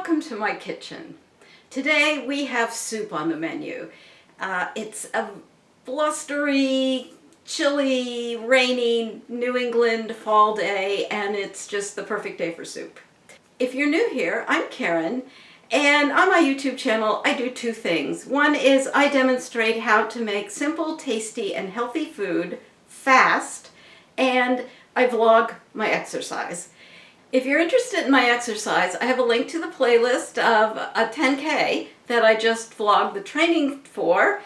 Welcome to my kitchen. Today we have soup on the menu. It's a blustery, chilly, rainy New England fall day, and it's just the perfect day for soup. If you're new here, I'm Karen, and on my YouTube channel I do two things. One is I demonstrate how to make simple, tasty, and healthy food fast, and I vlog my exercise. If you're interested in my exercise, I have a link to the playlist of a 10K that I just vlogged the training for,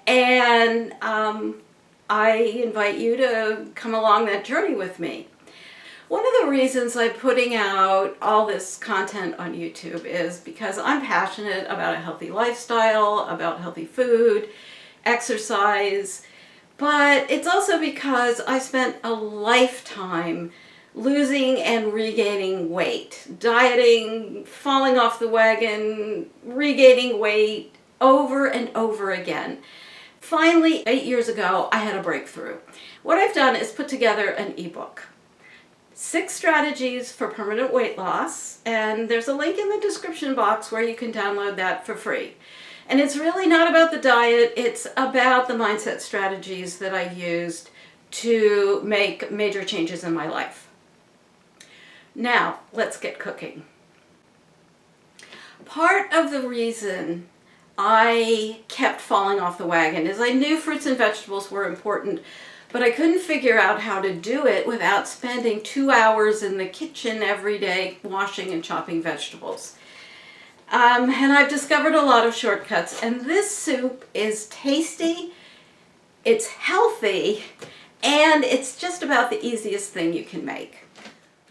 and I invite you to come along that journey with me. One of the reasons I'm putting out all this content on YouTube is because I'm passionate about a healthy lifestyle, about healthy food, exercise, but it's also because I spent a lifetime losing and regaining weight, dieting, falling off the wagon, regaining weight over and over again. Finally, 8 years ago, I had a breakthrough. What I've done is put together an ebook. 6 strategies for permanent weight loss, and there's a link in the description box where you can download that for free. And it's really not about the diet, it's about the mindset strategies that I used to make major changes in my life. Now, let's get cooking. Part of the reason I kept falling off the wagon is I knew fruits and vegetables were important, but I couldn't figure out how to do it without spending 2 hours in the kitchen every day washing and chopping vegetables. And I've discovered a lot of shortcuts, and this soup is tasty, it's healthy, and it's just about the easiest thing you can make.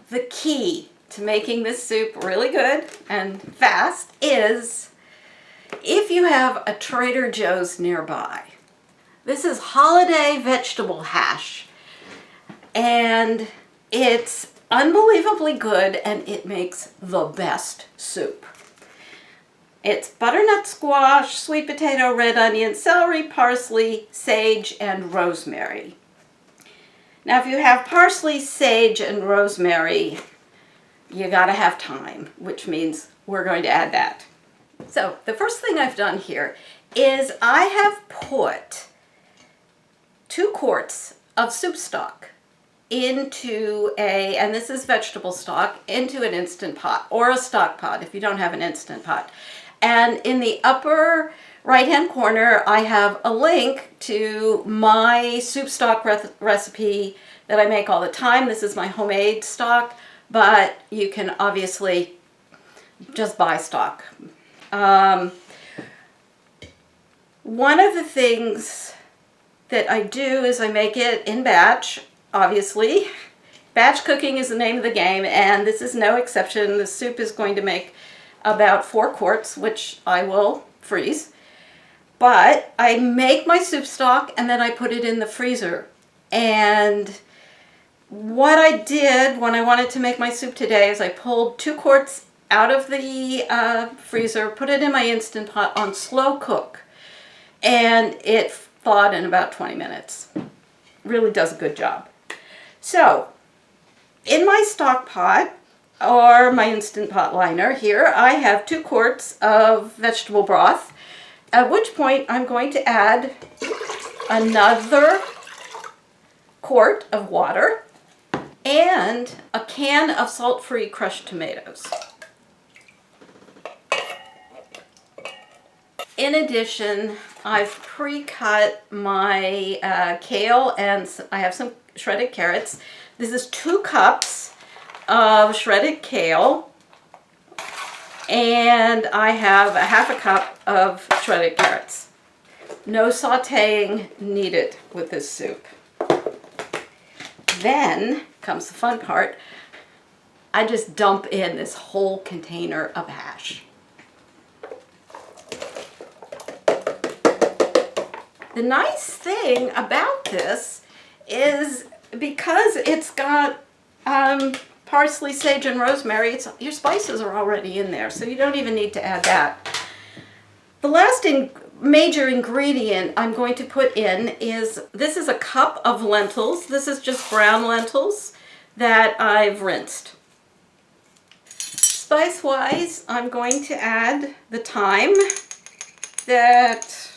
The key to making this soup really good and fast is if you have a Trader Joe's nearby. This is holiday vegetable hash, and it's unbelievably good, and it makes the best soup. It's butternut squash, sweet potato, red onion, celery, parsley, sage, and rosemary. Now, if you have parsley, sage, and rosemary, you gotta have thyme, which means we're going to add that. So the first thing I've done here is I have put 2 quarts of soup stock into and this is vegetable stock, into an Instant Pot or a stock pot if you don't have an Instant Pot. And in the upper right-hand corner, I have a link to my soup stock recipe that I make all the time. This is my homemade stock, but you can obviously just buy stock. One of the things that I do is I make it in batch, obviously. Batch cooking is the name of the game, and this is no exception. The soup is going to make about 4 quarts, which I will freeze. But I make my soup stock and then I put it in the freezer. And what I did when I wanted to make my soup today is I pulled 2 quarts out of the freezer, put it in my Instant Pot on slow cook, and it thawed in about 20 minutes. Really does a good job. So, in my stock pot, or my Instant Pot liner here, I have 2 quarts of vegetable broth, at which point I'm going to add another quart of water and a can of salt-free crushed tomatoes. In addition, I've pre-cut my kale, and I have some shredded carrots. This is 2 cups of shredded kale, and I have a half a cup of shredded carrots. No sautéing needed with this soup. Then comes the fun part. I just dump in this whole container of hash. The nice thing about this is because it's got parsley, sage, and rosemary, your spices are already in there, so you don't even need to add that. The last major ingredient I'm going to put in is, this is a cup of lentils. This is just brown lentils that I've rinsed. Spice-wise, I'm going to add the thyme that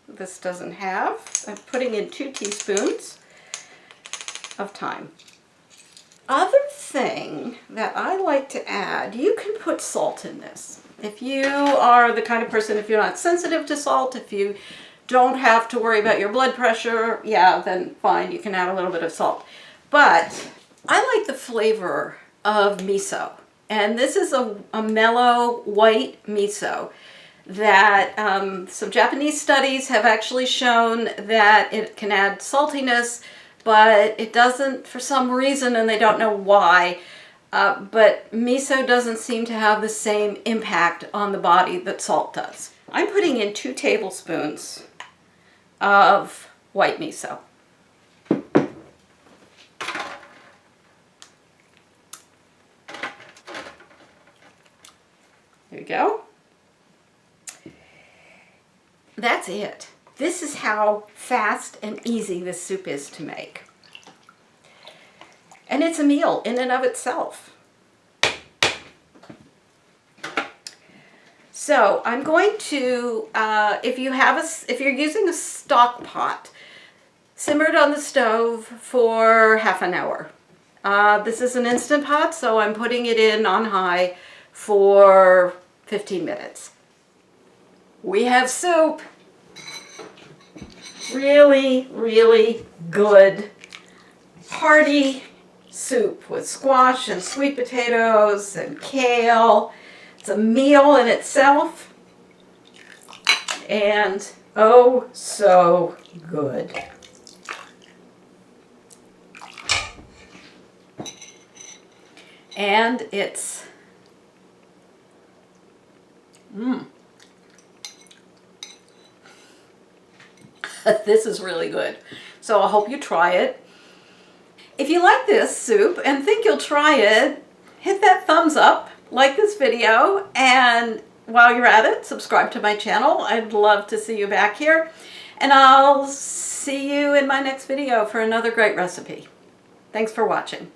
this doesn't have. I'm putting in 2 teaspoons of thyme. Other thing that I like to add, you can put salt in this. If you are the kind of person, if you're not sensitive to salt, if you don't have to worry about your blood pressure, yeah, then fine, you can add a little bit of salt. But I like the flavor of miso. And this is a mellow white miso that some Japanese studies have actually shown that it can add saltiness, but it doesn't for some reason, and they don't know why. But miso doesn't seem to have the same impact on the body that salt does. I'm putting in 2 tablespoons of white miso. There you go. That's it. This is how fast and easy this soup is to make. And it's a meal in and of itself. So I'm going to, if you're using a stock pot, simmer it on the stove for half an hour. This is an Instant Pot, so I'm putting it in on high for 15 minutes. We have soup. Really, really good, hearty soup with squash and sweet potatoes and kale. It's a meal in itself, and oh, so good. And it's, this is really good. So I hope you try it. If you like this soup and think you'll try it, hit that thumbs up, like this video, and while you're at it, subscribe to my channel. I'd love to see you back here. And I'll see you in my next video for another great recipe. Thanks for watching.